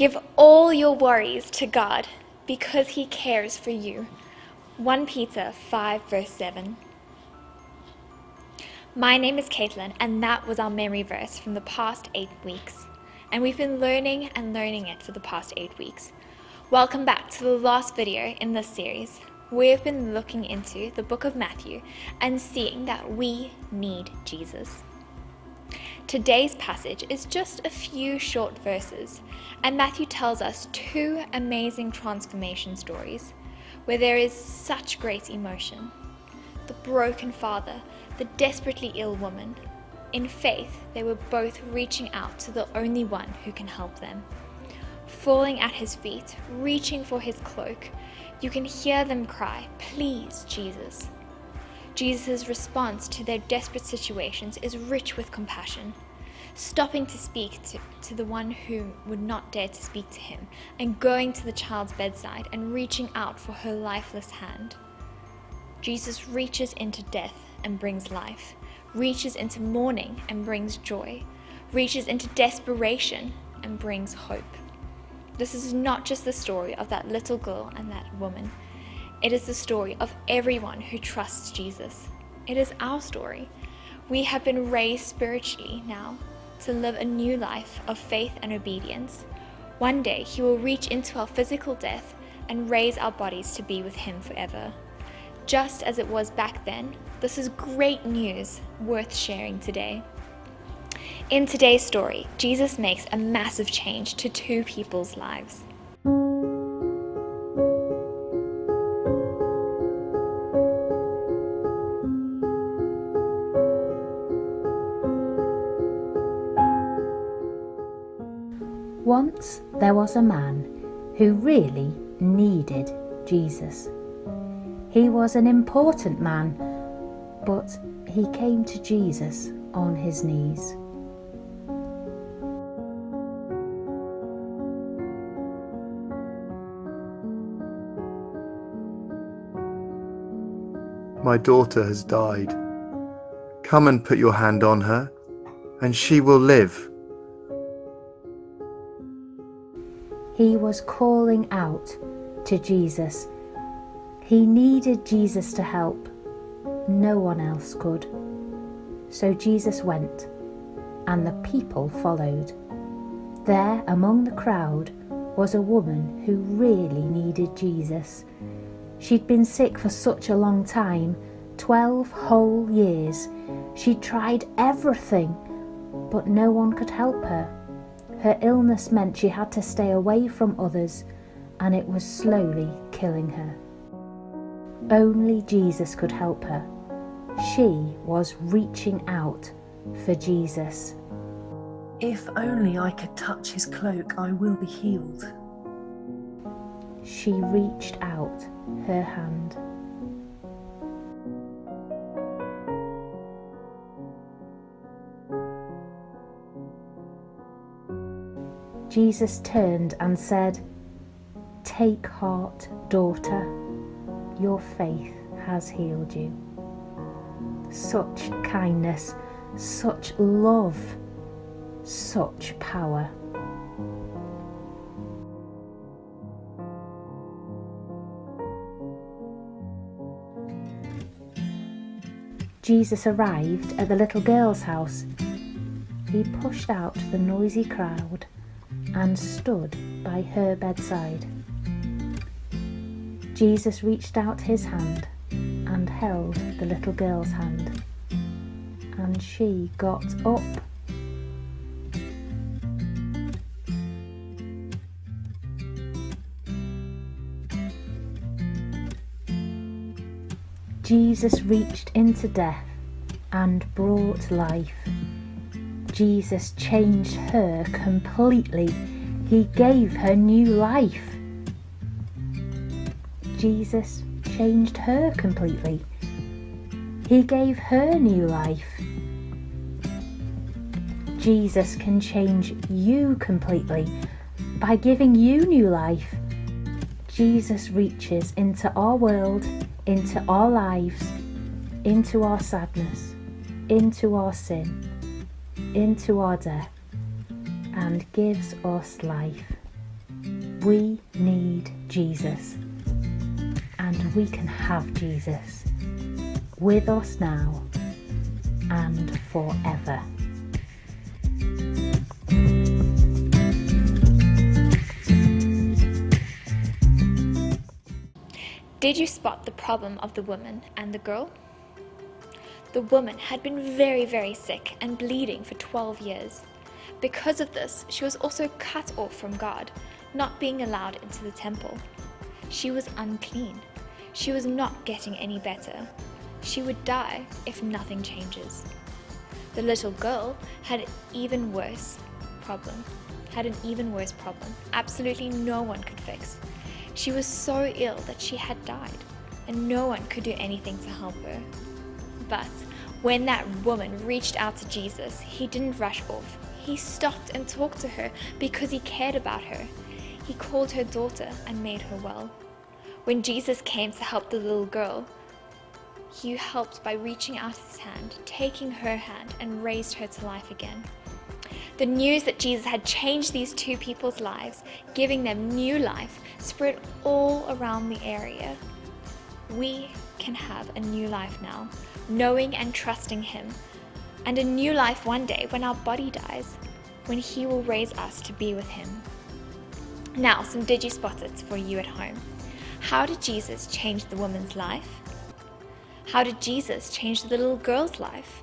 Give all your worries to God because he cares for you. 1 Peter 5 verse 7. My name is Caitlin, and that was our memory verse from the past 8 weeks. And we've been learning it for the past 8 weeks. Welcome back to the last video in this series. We've been looking into the book of Matthew and seeing that we need Jesus. Today's passage is just a few short verses, and Matthew tells us 2 amazing transformation stories where there is such great emotion. The broken father, the desperately ill woman. In faith, they were both reaching out to the only one who can help them. Falling at his feet, reaching for his cloak, you can hear them cry, "Please, Jesus." Jesus' response to their desperate situations is rich with compassion, stopping to speak to the one who would not dare to speak to him, and going to the child's bedside and reaching out for her lifeless hand. Jesus reaches into death and brings life, reaches into mourning and brings joy, reaches into desperation and brings hope. This is not just the story of that little girl and that woman. It is the story of everyone who trusts Jesus. It is our story. We have been raised spiritually now to live a new life of faith and obedience. One day he will reach into our physical death and raise our bodies to be with him forever. Just as it was back then, this is great news worth sharing today. In today's story, Jesus makes a massive change to 2 people's lives. Once there was a man who really needed Jesus. He was an important man, but he came to Jesus on his knees. My daughter has died. Come and put your hand on her, and she will live. He was calling out to Jesus. He needed Jesus to help. No one else could. So Jesus went, and the people followed. There, among the crowd, was a woman who really needed Jesus. She'd been sick for such a long time, 12 whole years. She'd tried everything, but no one could help her. Her illness meant she had to stay away from others, and it was slowly killing her. Only Jesus could help her. She was reaching out for Jesus. If only I could touch his cloak, I will be healed. She reached out her hand. Jesus turned and said, "Take heart, daughter, your faith has healed you." Such kindness, such love, such power. Jesus arrived at the little girl's house. He pushed out the noisy crowd and stood by her bedside. Jesus reached out his hand and held the little girl's hand, and she got up. Jesus reached into death and brought life. Jesus changed her completely. He gave her new life. Jesus changed her completely. He gave her new life. Jesus can change you completely by giving you new life. Jesus reaches into our world, into our lives, into our sadness, into our sin, into our death, and gives us life. We need Jesus, and we can have Jesus with us now and forever. Did you spot the problem of the woman and the girl? The woman had been very, very sick and bleeding for 12 years. Because of this, she was also cut off from God, not being allowed into the temple. She was unclean. She was not getting any better. She would die if nothing changes. The little girl had an even worse problem. Absolutely no one could fix. She was so ill that she had died, and no one could do anything to help her. But when that woman reached out to Jesus, he didn't rush off. He stopped and talked to her because he cared about her. He called her daughter and made her well. When Jesus came to help the little girl, he helped by reaching out his hand, taking her hand, and raised her to life again. The news that Jesus had changed these two people's lives, giving them new life, spread all around the area. We can have a new life now, knowing and trusting him, and a new life one day when our body dies, when he will raise us to be with him. Now, some digi-spotters for you at home. How did Jesus change the woman's life? How did Jesus change the little girl's life?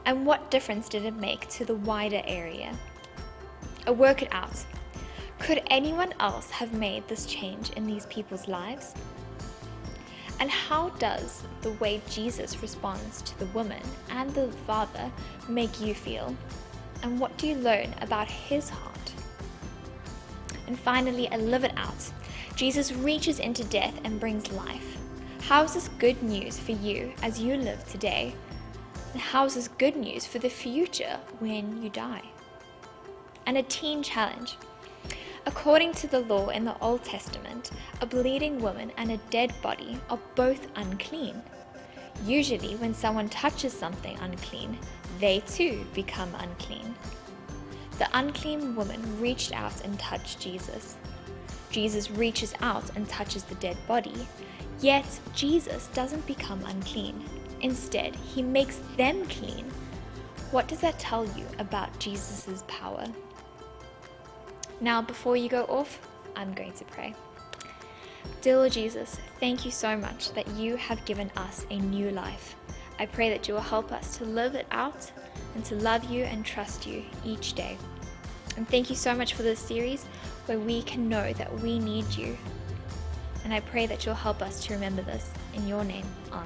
And what difference did it make to the wider area? Work it out. Could anyone else have made this change in these people's lives? And how does the way Jesus responds to the woman and the father make you feel? And what do you learn about his heart? And finally, live it out. Jesus reaches into death and brings life. How is this good news for you as you live today? And how is this good news for the future when you die? And a teen challenge. According to the law in the Old Testament, a bleeding woman and a dead body are both unclean. Usually, when someone touches something unclean, they too become unclean. The unclean woman reached out and touched Jesus. Jesus reaches out and touches the dead body, yet Jesus doesn't become unclean. Instead, he makes them clean. What does that tell you about Jesus' power? Now, before you go off, I'm going to pray. Dear Lord Jesus, thank you so much that you have given us a new life. I pray that you will help us to live it out and to love you and trust you each day. And thank you so much for this series where we can know that we need you. And I pray that you'll help us to remember this. In your name, amen.